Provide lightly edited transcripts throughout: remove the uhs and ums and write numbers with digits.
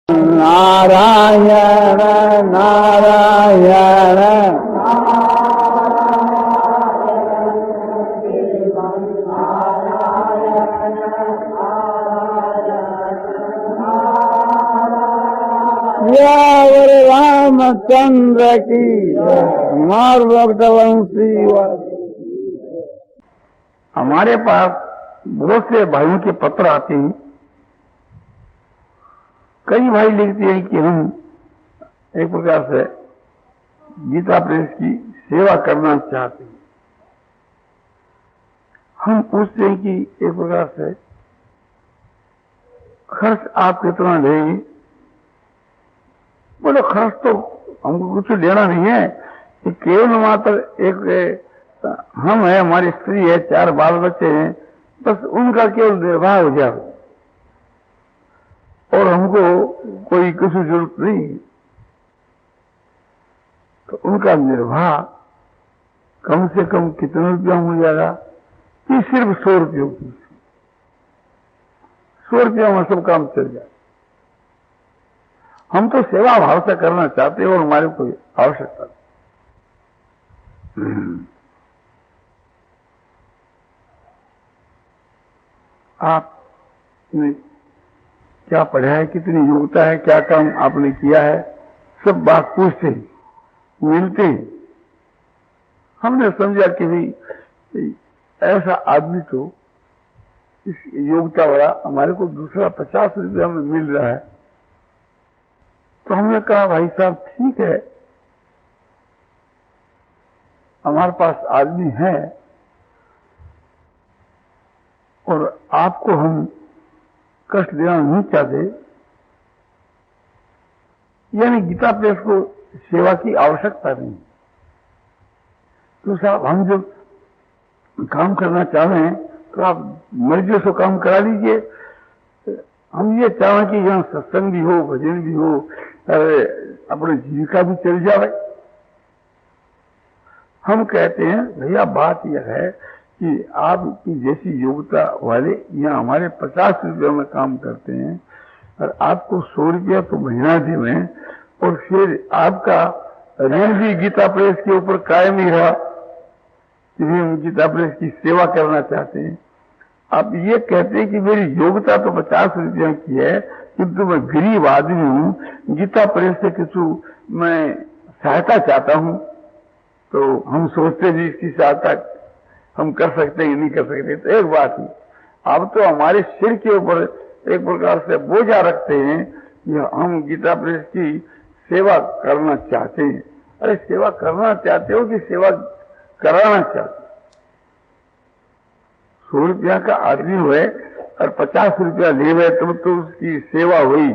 नारायण नारायण यावर रामचंद्र की मार भक्तवंशी। हमारे पास बहुत से भाइयों के पत्र आते हैं। कई भाई लिखते हैं कि हम एक प्रकार से गीता प्रेस की सेवा करना चाहते हैं। हम पूछते हैं कि एक प्रकार से खर्च आप कितना देंगे? बोले खर्च तो हमको कुछ लेना नहीं है, कि केवल मात्र एक हम है, हमारी स्त्री है, 4 बाल बच्चे हैं, बस उनका केवल निर्वाह हो जाए और हमको कोई किसी जरूरत नहीं। तो उनका निर्वाह कम से कम कितना रुपया हो जाएगा? कि सिर्फ 100 रुपयों की, 100 रुपया में सब काम चल जाए। हम तो सेवा भाव से करना चाहते हैं और हमारी कोई आवश्यकता नहीं। आपने क्या पढ़ा है, कितनी योग्यता है, क्या काम आपने किया है, सब बात पूछते हैं, मिलते हैं। हमने समझा कि भाई ऐसा आदमी तो इस योग्यता वाला हमारे को दूसरा 50 रुपया में मिल रहा है। तो हमने कहा भाई साहब ठीक है, हमारे पास आदमी है और आपको हम कष्ट देना नहीं चाहते, यानी गीता प्रेस को सेवा की आवश्यकता नहीं। तो साहब हम जब काम करना चाह रहे हैं तो आप मर्जी से काम करा लीजिए। हम ये चाहें कि यहाँ सत्संग भी हो, भजन भी हो, अपनी जीविका भी चल जाए। हम कहते हैं भैया बात यह है कि आपकी जैसी योग्यता वाले यहाँ हमारे 50 रुपये में काम करते हैं और आपको 100 रुपया तो महीना दें और फिर आपका ऋण भी गीता प्रेस के ऊपर कायम ही रहा कि हम गीता प्रेस की सेवा करना चाहते हैं। आप ये कहते हैं कि मेरी योग्यता तो 50 रुपया की है, किंतु मैं गरीब आदमी हूँ, गीता प्रेस से किसी मैं सहायता चाहता हूँ। तो हम सोचते भी इसकी सहायता हम कर सकते हैं, नहीं कर सकते। तो एक बात ही, आप तो हमारे सिर के ऊपर एक प्रकार से बोझा रखते हैं कि हम गीता प्रेस की सेवा करना चाहते हैं। अरे सेवा करना चाहते हो कि सेवा कराना चाहते? 100 रुपया का आदमी हुए और 50 रुपया ले हुए तो उसकी सेवा हुई।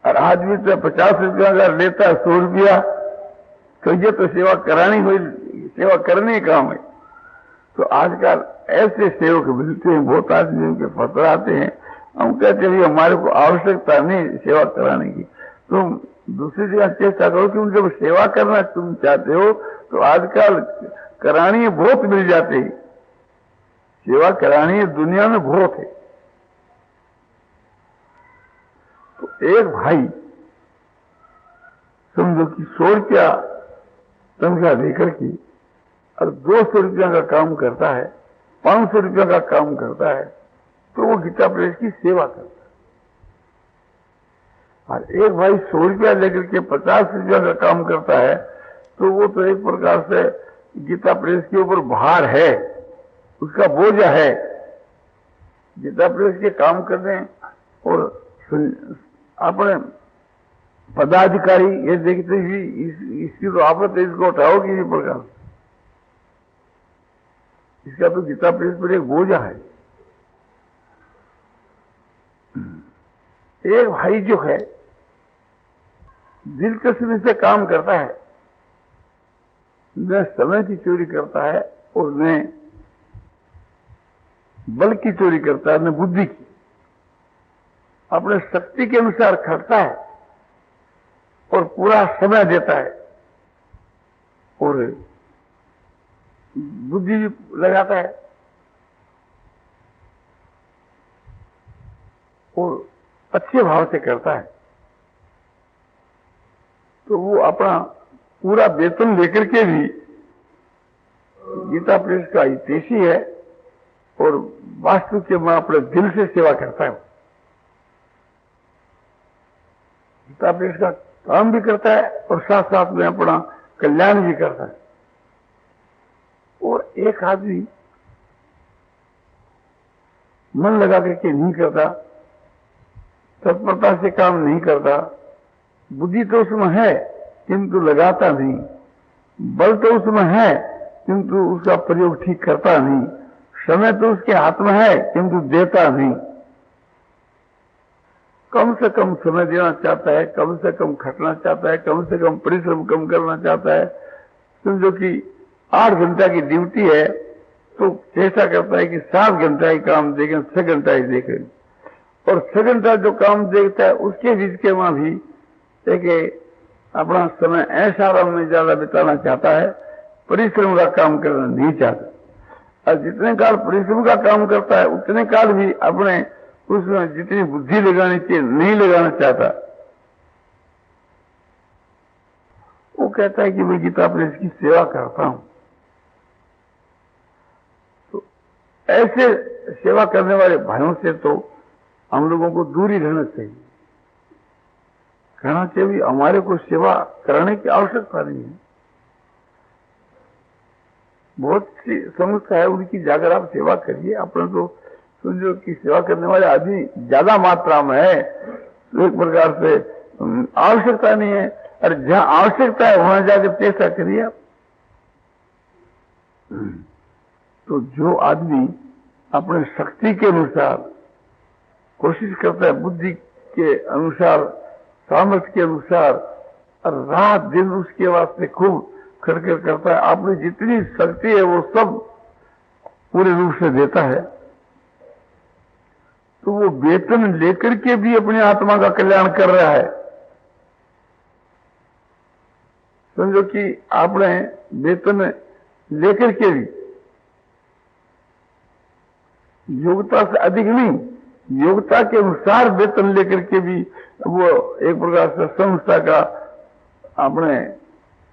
और आदमी तो 50 रुपया अगर लेता है 100 रुपया, तो ये तो सेवा करानी हुई, सेवा करने का काम है। तो आजकल ऐसे सेवक मिलते हैं, बहुत आदमियों के पत्र आते हैं, हम कहते हैं हमारे को आवश्यकता नहीं सेवा कराने की। तुम दूसरी जगह चेष्टा करो कि जब सेवा करना तुम चाहते हो तो आजकल करानी बहुत मिल जाते हैं। सेवा करानी दुनिया में बहुत है। तो एक भाई समझो कि 100 रुपया तनख्वाह देकर के और 200 रुपया का काम करता है, 500 रुपया का काम करता है, तो वो गीता प्रेस की सेवा करता है। और एक भाई 100 रुपया लेकर के 50 रुपया का काम करता है, तो वो तो एक प्रकार से गीता प्रेस के ऊपर भार है, उसका बोझा है। गीता प्रेस के काम करने और अपने पदाधिकारी ये देखते ही इसकी तो आफत है, इसको उठाओ किसी प्रकार। इसका तो गीता प्रेस पर एक बोझा है। एक भाई जो है दिलचस्पी से काम करता है, न समय की चोरी करता है और न बल की चोरी करता है, न बुद्धि की। अपने शक्ति के अनुसार खटता है और पूरा समय देता है और बुद्धि भी लगाता है और अच्छे भाव से करता है। तो वो अपना पूरा वेतन लेकर के भी गीता प्रेस का हितैषी है और वास्तव के मैं अपने दिल से सेवा करता हूं। गीता प्रेस का काम भी करता है और साथ साथ में अपना कल्याण भी करता है। और एक आदमी मन लगा करके नहीं करता, तत्परता से काम नहीं करता, बुद्धि तो उसमें है किंतु लगाता नहीं, बल तो उसमें है किंतु उसका प्रयोग ठीक करता नहीं, समय तो उसके हाथ में है किंतु देता नहीं। कम से कम समय देना चाहता है, कम से कम खटना चाहता है, कम से कम परिश्रम कम करना चाहता है। समझो कि 8 घंटा की ड्यूटी है तो चेष्टा करता है कि 7 घंटा ही काम देखें, 6 घंटा ही देखें। और 6 घंटा जो काम देखता है उसके बीच के वहां भी एक अपना समय ऐसा आराम में ज्यादा बिताना चाहता है, परिश्रम का काम करना नहीं चाहता। और जितने काल परिश्रम का काम करता है उतने काल भी अपने उसमें जितनी बुद्धि लगानी चाहिए नहीं लगाना चाहता। वो कहता है कि मैं गीता प्रेस की सेवा करता हूं। तो ऐसे सेवा करने वाले भाइयों से तो हम लोगों को दूर ही रहना चाहिए। कहना चाहिए हमारे को सेवा करने की आवश्यकता नहीं है। बहुत सी संस्था है उनकी जाकर आप सेवा करिए। अपने तो समझो कि सेवा करने वाले आदमी ज्यादा मात्रा में है तो एक प्रकार से आवश्यकता नहीं है। और जहां आवश्यकता है वहां जाकर चेष्टा करिए आप। तो जो आदमी अपने शक्ति के अनुसार कोशिश करता है, बुद्धि के अनुसार, सामर्थ्य के अनुसार, और रात दिन उसके वास्ते खूब खड़खड़ करता है, आपने जितनी शक्ति है वो सब पूरे रूप से देता है, तो वो वेतन लेकर के भी अपनी आत्मा का कल्याण कर रहा है। समझो कि आपने वेतन लेकर के भी योग्यता से अधिक नहीं, योग्यता के अनुसार वेतन लेकर के भी वो एक प्रकार से संस्था का अपने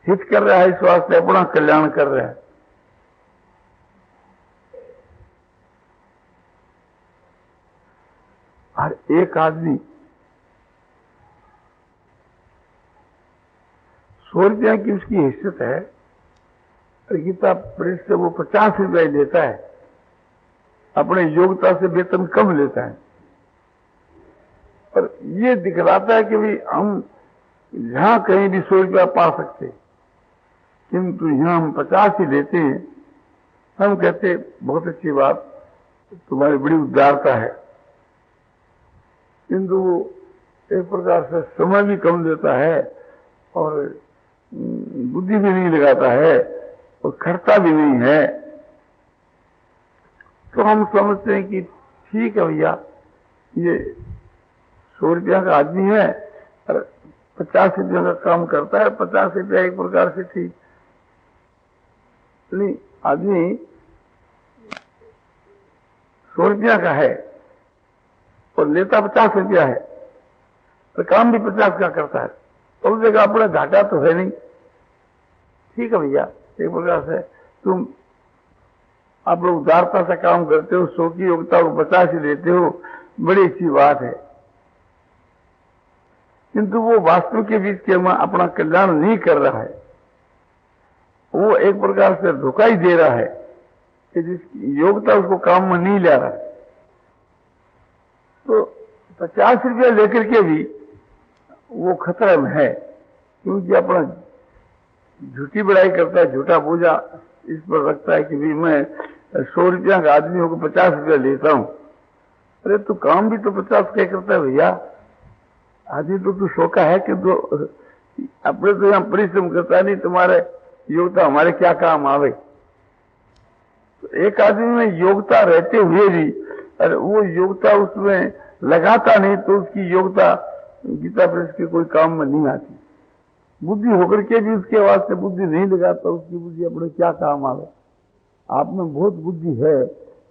हित कर रहा है, इस वास्ते अपना कल्याण कर रहा है। और एक आदमी 100 रुपया की उसकी हैसियत है और गीता प्रेस से वो 50 रुपया लेता है, अपने योग्यता से वेतन कम लेता है। पर ये दिखलाता है कि भाई हम यहां कहीं भी 100 रुपया पा सकते, किंतु यहां हम 50 ही लेते हैं। हम कहते बहुत अच्छी बात, तुम्हारी बड़ी उदारता है, किंतु वो एक प्रकार से समय भी कम देता है और बुद्धि भी नहीं लगाता है और खर्चा भी नहीं है। तो हम समझते हैं कि ठीक है भैया, ये 100 रुपया का आदमी है और 50 रुपया का काम करता है। 50 रुपया एक प्रकार से ठीक नहीं, आदमी 100 रुपया का है और लेता 50 रुपया है और काम भी 50 का करता है, तो उस जगह अपना घाटा तो है नहीं। ठीक है भैया, एक प्रकार से तुम आप लोग उदारता से काम करते हो, 100 की योग्यता को 50 ही लेते हो, बड़ी अच्छी बात है, किंतु वो वास्तव के बीच के में अपना कल्याण नहीं कर रहा है। वो एक प्रकार से धोखा ही दे रहा है कि जिसकी योग्यता उसको काम में नहीं ले रहा है। तो 50 रुपया लेकर के भी वो खतरे में है, क्योंकि अपना झूठी बड़ाई करता है, झूठा बोझा इस पर रखता है कि भाई मैं 100 रुपया का आदमी होकर 50 रुपया लेता हूं। अरे तू काम भी तो 50 का करता है भैया, आदमी तो तू 100 का है कि तो अपने तो यहां परिश्रम करता नहीं, तुम्हारे योग्यता हमारे क्या काम आवे। तो एक आदमी में योग्यता रहते हुए भी अरे वो योग्यता उसमें लगाता नहीं, तो उसकी योग्यता गीता प्रेस के कोई काम में नहीं आती। बुद्धि होकर के भी उसके वास्ते बुद्धि नहीं लगाता, उसकी बुद्धि अपने क्या काम आवे। आप में बहुत बुद्धि है,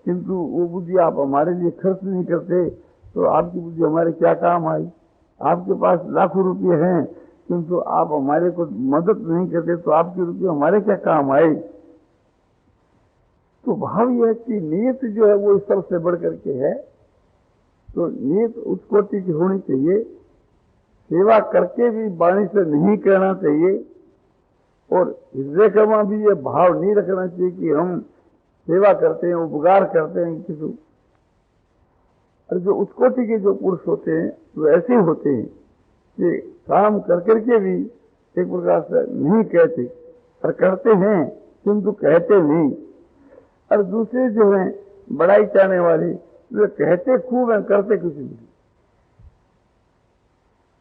किंतु वो बुद्धि आप हमारे लिए खर्च नहीं करते, तो आपकी बुद्धि हमारे क्या काम आई। आपके पास लाखों रुपये हैं, किंतु आप हमारे को मदद नहीं करते तो आपके रुपये हमारे क्या काम आए। तो भाव यह है कि नीयत जो है वो इस तरफ से बढ़ करके है, तो नीयत उस कोटि की होनी चाहिए। सेवा करके भी वाणी से नहीं कहना चाहिए और हृदय का भी ये भाव नहीं रखना चाहिए कि हम सेवा करते हैं, उपकार करते हैं किसी। और जो उस कोटि के जो पुरुष होते हैं वो ऐसे होते हैं कि काम कर करके भी एक प्रकार से नहीं कहते और करते हैं किंतु कहते नहीं। और दूसरे जो हैं बड़ाई चाहने वाले वे कहते खूब हैं, करते कुछ नहीं।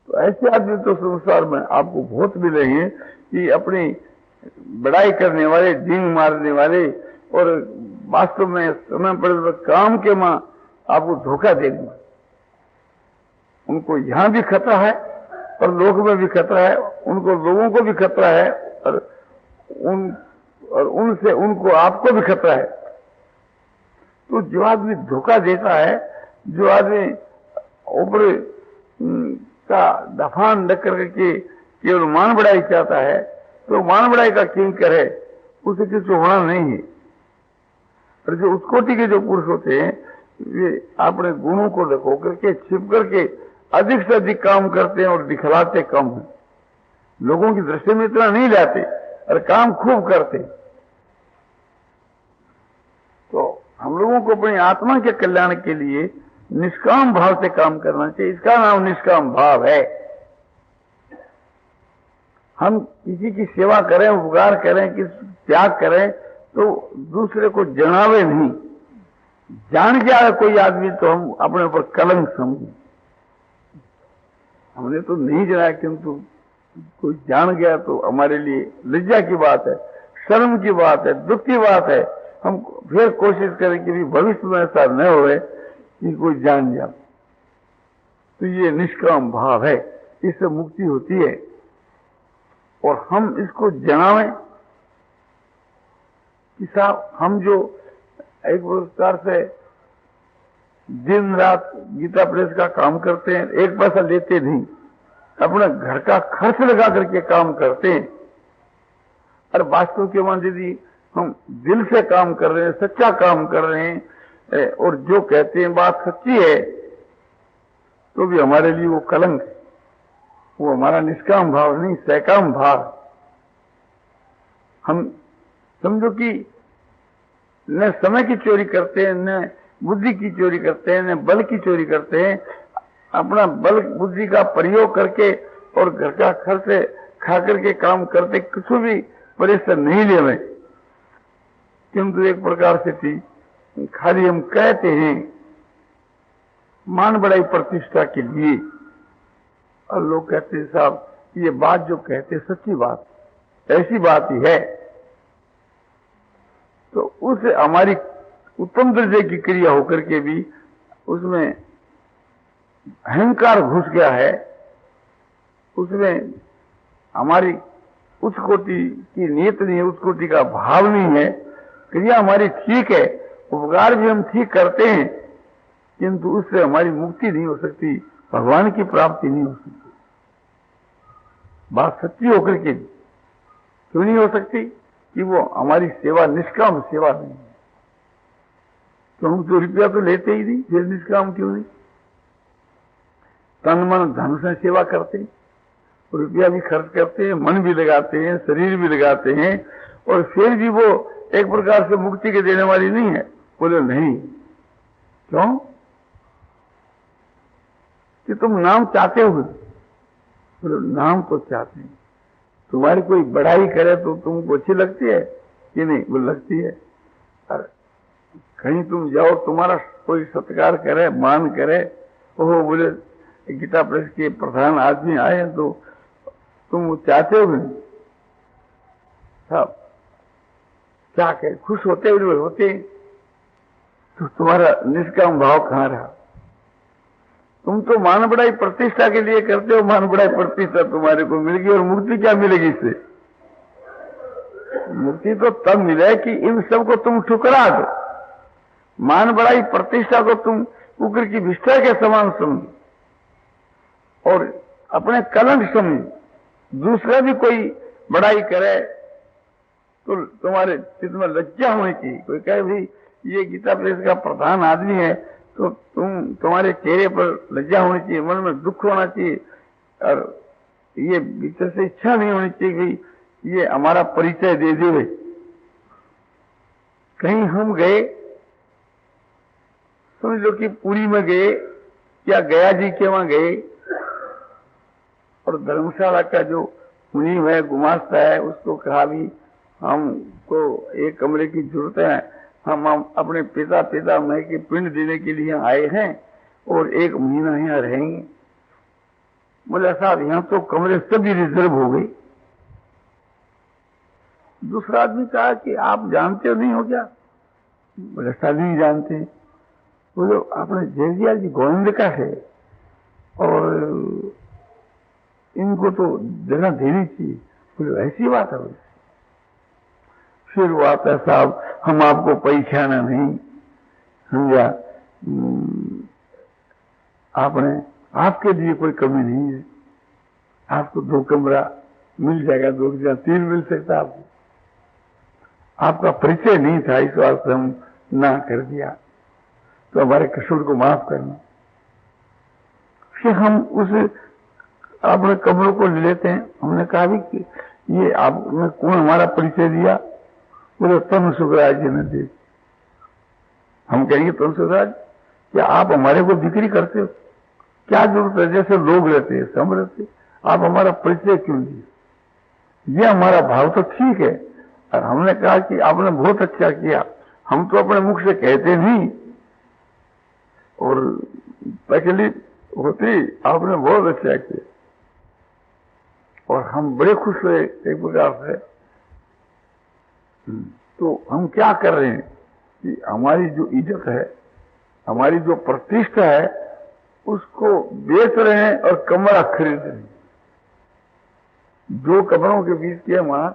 तो ऐसे आदमी तो संसार में आपको बहुत मिलेंगे कि अपनी बड़ाई करने वाले, डींग मारने वाले और वास्तव में समय पर काम के मां आपको धोखा देंगे। उनको यहां भी खतरा है और लोक में भी खतरा है, उनको लोगों को भी खतरा है और उनसे उनको आपको भी खतरा है। तो जो आदमी धोखा देता है, जो आदमी ऊपर का दफान न करके केवल मान बढ़ाई चाहता है, तो मान बढ़ाई का किंकर है, उसे किसी होना नहीं है। और जो उस कोटि के जो पुरुष होते हैं वे अपने गुणों को देखो करके छिप करके अधिक से अधिक काम करते हैं और दिखलाते कम है। लोगों की दृष्टि में इतना नहीं लाते और काम खूब करते। तो हम लोगों को अपनी आत्मा के कल्याण के लिए निष्काम भाव से काम करना चाहिए। इसका नाम निष्काम भाव है। हम किसी की सेवा करें, उपकार करें, किसी त्याग करें तो दूसरे को जनावे नहीं। जान गया कोई आदमी तो हम अपने ऊपर कलंक समझे। हमने तो नहीं जनाया किंतु कोई जान गया तो हमारे लिए लज्जा की बात है, शर्म की बात है, दुख की बात है। हम फिर कोशिश करें कि भी भविष्य में ऐसा न होए कि कोई जान जाए। तो ये निष्काम भाव है, इससे मुक्ति होती है। और हम इसको जनावें कि साहब हम जो एक प्रकार से दिन रात गीता प्रेस का काम करते हैं, एक पैसा लेते नहीं, अपना घर का खर्च लगा करके काम करते हैं। और वास्तव के मान यदि हम दिल से काम कर रहे हैं, सच्चा काम कर रहे हैं और जो कहते हैं बात सच्ची है, तो भी हमारे लिए वो कलंक है। वो हमारा निष्काम भाव नहीं, सकाम भाव। हम समझो कि न समय की चोरी करते हैं, न बुद्धि की चोरी करते हैं, न बल की चोरी करते हैं। अपना बल बुद्धि का प्रयोग करके और घर का खर्च खा करके काम करते, कुछ भी परिश्रम नहीं ले रहे, किंतु एक प्रकार से थी खाली हम कहते हैं मान बढ़ाई प्रतिष्ठा के लिए। और लोग कहते हैं साहब ये बात जो कहते सच्ची बात, ऐसी बात ही है। तो उस हमारी उत्तम दर्जे की क्रिया होकर के भी उसमें अहंकार घुस गया है, उसमें हमारी उस कोटि की नीयत नहीं है, उस कोटि का भाव नहीं है। क्रिया हमारी ठीक है, उपकार भी हम ठीक करते हैं, किंतु उससे हमारी मुक्ति नहीं हो सकती, भगवान की प्राप्ति नहीं हो सकती। बात सच्ची होकर के क्यों नहीं हो सकती कि वो हमारी सेवा निष्काम सेवा नहीं है। तो हम तो रुपया तो लेते ही नहीं, फिर निष्काम क्यों नहीं? तन मन धन से सेवा करते हैं, रुपया भी खर्च करते हैं, मन भी लगाते हैं, शरीर भी लगाते हैं, और फिर भी वो एक प्रकार से मुक्ति के देने वाली नहीं है। बोले नहीं, क्यों? कि तुम नाम चाहते हो। बोले नाम तो चाहते हैं, तुम्हारी कोई बढ़ाई करे तो तुमको अच्छी लगती है कि नहीं? वो लगती है। और कहीं तुम जाओ, तुम्हारा कोई सत्कार करे, मान करे, ओहो बोले गीता प्रेस के प्रधान आदमी आए तो तुम चाहते हो नहीं? सब क्या कहे, खुश होते हुए होते, तो तुम्हारा निष्काम भाव कहां रहा? तुम तो मान बढ़ाई प्रतिष्ठा के लिए करते हो, मान बढ़ाई प्रतिष्ठा तुम्हारे को मिलेगी, और मुक्ति क्या मिलेगी इससे? मुक्ति तो तब मिले कि इन सब को तुम ठुकरा दो। मान बढ़ाई प्रतिष्ठा को तुम कुकर की विष्ठा के समान समझो और अपने कलंक समझो, दूसरा भी कोई बड़ाई करे तो तुम्हारे चित्त में लज्जा होनी चाहिए। कोई कहे भाई ये गीता प्रेस का प्रधान आदमी है तो तुम्हारे चेहरे पर लज्जा होनी चाहिए, मन में दुख होना चाहिए, और ये भीतर से इच्छा नहीं होनी चाहिए कि ये हमारा परिचय दे दे। कहीं हम गए, समझ लो कि पुरी में गए या गया जी के वहां गए, और धर्मशाला का जो मुनीम है, गुमास्ता है, उसको कहा भी हमको एक कमरे की जरूरत है, हम अपने पिता पितामह के पिंड देने के लिए आए हैं और 1 महीना यहाँ रहेंगे। बोले साहब यहाँ तो कमरे सभी रिजर्व हो गई। दूसरा आदमी कहा कि आप जानते हो नहीं हो क्या? बोले साहब नहीं जानते। बोलो आपने जयदिया जी गोविंद का है और इनको तो जगह देनी चाहिए। बोले ऐसी बात है। फिर वो आता है साहब हम आपको पहचाना नहीं, समझा, आपने आपके लिए कोई कमी नहीं है, आपको 2 कमरा मिल जाएगा, 2 की जगह 3 मिल सकता आपको। आपका परिचय नहीं था, इस वास्ते हम ना कर दिया, तो हमारे कसूर को माफ करना। फिर हम उस अपने कमरों को ले लेते हैं। हमने कहा भी कि ये आपने कौन हमारा परिचय दिया? बोले तनु सुखराज जी ने दी। हम कहेंगे तनु सुखराज क्या आप हमारे को बिक्री करते हो? क्या जरूरत है? जैसे लोग रहते हैं सब रहते, आप हमारा परिचय क्यों दिए? ये हमारा भाव तो ठीक है। और हमने कहा कि आपने बहुत अच्छा किया, हम तो अपने मुख से कहते नहीं और पहली होती आपने बहुत अच्छा किया, और हम बड़े खुश हुए एक प्रकार से। तो हम क्या कर रहे हैं कि हमारी जो इज्जत है, हमारी जो प्रतिष्ठा है, उसको बेच रहे हैं और कमरा खरीद रहे हैं। 2 कमरों के बीच के वहां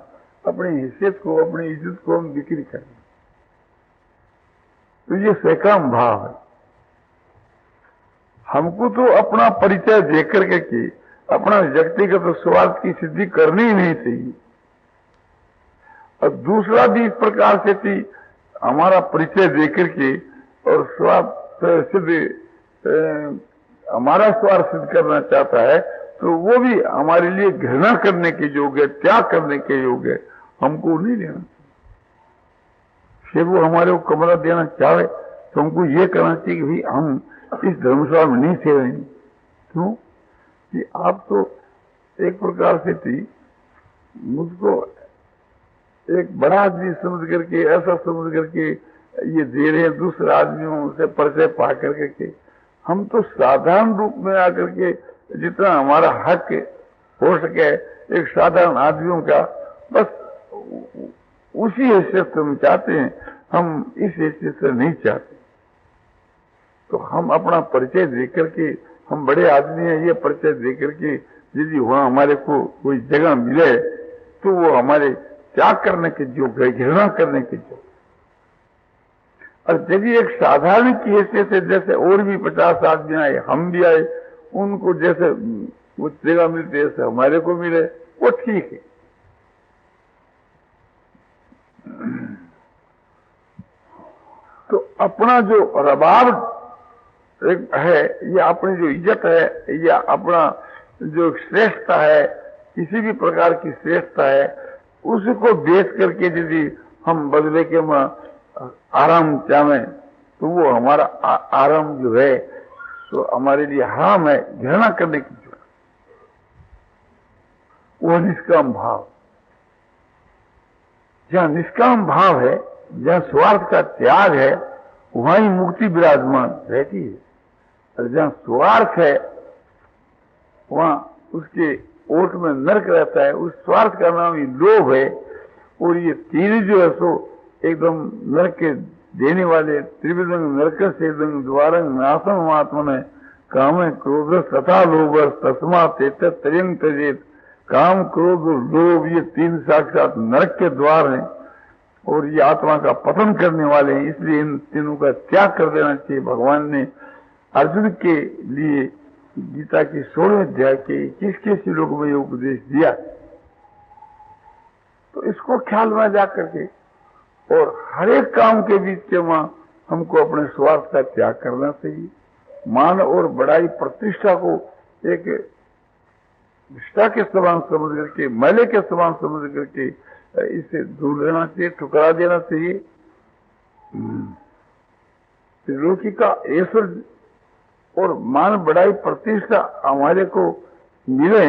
अपनी हैसियत को, अपनी इज्जत को हम बिक्री कर रहे हैं। तो ये सकाम भाव है। हमको तो अपना परिचय देकर के अपना व्यक्तिगत स्वार्थ की सिद्धि करनी ही नहीं चाहिए। और दूसरा भी इस प्रकार से थी हमारा परिचय देकर के और स्वार्थ सिद्ध हमारा स्वार्थ सिद्ध करना चाहता है, तो वो भी हमारे लिए घृणा करने के योग्य, त्याग करने के योग्य, हमको नहीं लेना चाहिए। फिर वो हमारे को कमरा देना चाहे तो हमको ये करना चाहिए कि भाई हम इस धर्मशाला में नहीं ठहरेंगे। क्यों कि आप तो एक प्रकार से थी मुझको एक बड़ा आदमी समझ करके, ऐसा समझ करके ये दे रहे हैं, दूसरे आदमियों से परिचय पा करके। हम तो साधारण रूप में आकर के जितना हमारा हक हो सके एक साधारण आदमियों का, बस उसी हैसियत से हम चाहते हैं, हम इस हैसियत से नहीं चाहते। तो हम अपना परिचय देकर के हम बड़े आदमी हैं ये परिचय देकर के यदि वहां हमारे को कोई जगह मिले तो वो हमारे त्याग करने के योग्य है, घृणा करने के योग्य। और यदि एक साधारण की हैसियत से जैसे और भी 50 आदमी आए, हम भी आए, उनको जैसे वो जगह मिलती है जैसे हमारे को मिले, वो ठीक है। तो अपना जो रबाब एक है, या अपनी जो इज्जत है, या अपना जो श्रेष्ठता है, किसी भी प्रकार की श्रेष्ठता है, उसको बेच करके यदि हम बदले के में आराम चाहें तो वो हमारा आराम जो है तो हमारे लिए हराम है, घृणा करने की जो वो निष्काम भाव। जहां निष्काम भाव है, जहां स्वार्थ का त्याग है, वहां ही मुक्ति विराजमान रहती है। और जहां स्वार्थ है वहां उसके ओट में नरक रहता है। उस स्वार्थ का नाम ही लोभ है। और ये 3 जो है सो एकदम नरक के देने वाले, त्रिविधं नरक से द्वारं नाशम महात्मा ने काम क्रोध तथा लोभ तस्मात् एतत् त्यजेत। काम क्रोध और लोभ ये 3 साक्षात नरक के द्वार हैं और ये आत्मा का पतन करने वाले हैं। इसलिए इन तीनों का त्याग कर देना चाहिए। भगवान ने अर्जुन के लिए गीता की 16वें अध्याय के 21 श्लोक में ये उपदेश दिया। तो इसको ख्याल में जा करके और हर एक काम के बीच में हमको अपने स्वार्थ का त्याग करना चाहिए। मान और बड़ाई प्रतिष्ठा को एक निष्ठा के समान समझ करके, मैले के समान समझ करके इसे दूर रहना चाहिए, ठुकरा देना चाहिए। त्रिलोकी का ऐश्वर्य और मान बड़ाई प्रतिष्ठा हमारे को मिले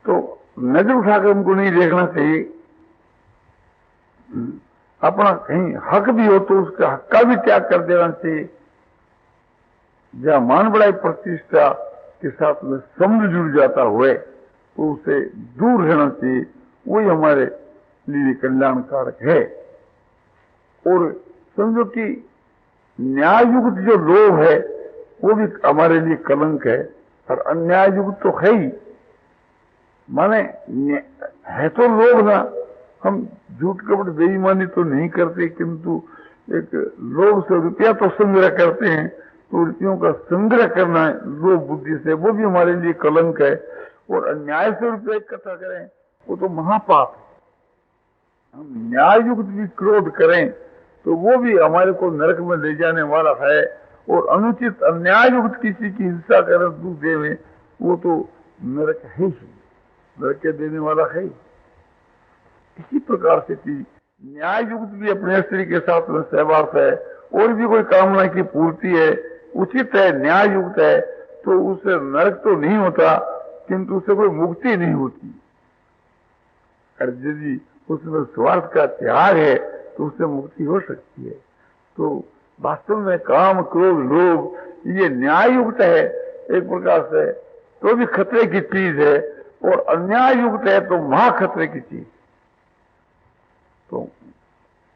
तो नजर उठाकर हमको नहीं देखना चाहिए। अपना कहीं हक भी हो तो उसका हक का भी त्याग कर देना चाहिए। जहाँ मान बड़ाई प्रतिष्ठा के साथ में संबंध जुड़ जाता हुए तो उसे दूर रहना चाहिए। वही हमारे लिए कल्याणकारक है। और समझो कि न्याययुक्त जो लोभ है वो भी हमारे लिए कलंक है, और अन्याययुक्त तो है ही। माने है तो लोभ ना, हम झूठ कपट बेईमानी तो नहीं करते, किंतु एक लोभ से रुपया तो संग्रह करते हैं। तो रुपयों का संग्रह करना लोभ बुद्धि से, वो भी हमारे लिए कलंक है। और अन्याय से रुपया इकट्ठा करें वो तो महापाप है। हम न्याययुक्त भी क्रोध करें तो वो भी हमारे को नरक में ले जाने वाला है। और अनुचित अन्याययुक्त किसी की हिंसा करें दूसरे में, वो तो नरक है ही, नरक के देने वाला है। इसी प्रकार से न्याययुक्त भी अपने स्त्री के साथ में सहवास है, और भी कोई कामना की पूर्ति है, उचित है, न्याययुक्त है, तो उससे नरक तो नहीं होता, किंतु उससे कोई मुक्ति नहीं होती। और यदि उसमें स्वार्थ का त्याग है तो उससे मुक्ति हो सकती है। तो वास्तव में काम, क्रोध, लोभ ये न्याययुक्त है एक प्रकार से, तो भी खतरे की चीज है, और अन्याययुक्त है तो महा खतरे की चीज। तो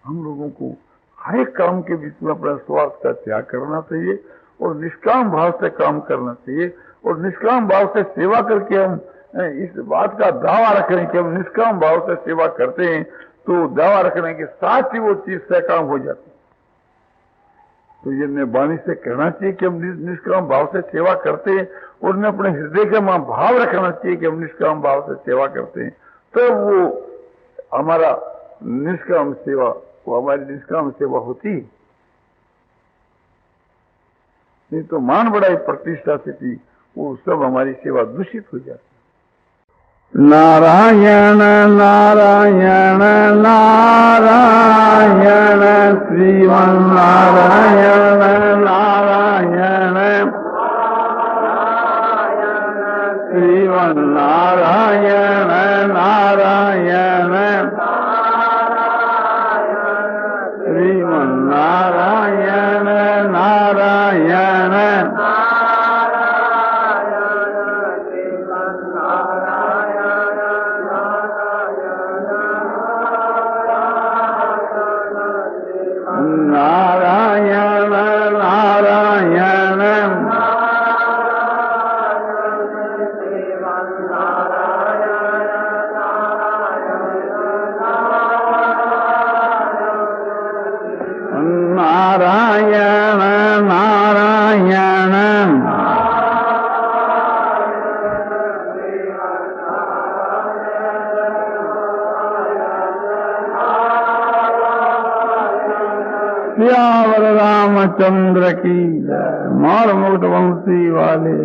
हम लोगों को हर एक काम के बीच में अपना स्वार्थ का त्याग करना चाहिए और निष्काम भाव से काम करना चाहिए। और निष्काम भाव से सेवा करके हम इस बात का दावा रखें कि हम निष्काम भाव से सेवा करते हैं, तो दावा रखने के साथ ही वो चीज से काम हो जाती है। तो ये ने वाणी से कहना चाहिए कि हम निष्काम भाव से सेवा करते हैं, और उन्हें अपने हृदय के मां भाव रखना चाहिए कि हम निष्काम भाव से सेवा करते हैं। तो वो हमारा निष्काम सेवा, वो हमारी निष्काम सेवा होती। नहीं तो मान बड़ाई प्रतिष्ठा से थी, वो सब हमारी सेवा दूषित हो जाती। नारायण नारायण नारायण श्रीमन नारायण नारायण श्रीमन नारायण नारायण श्रीमन नारायण नारायण नारायण नारायण नारायण नारायण सियावर रामचंद्र की जय। मार मुकुट वंशी वाले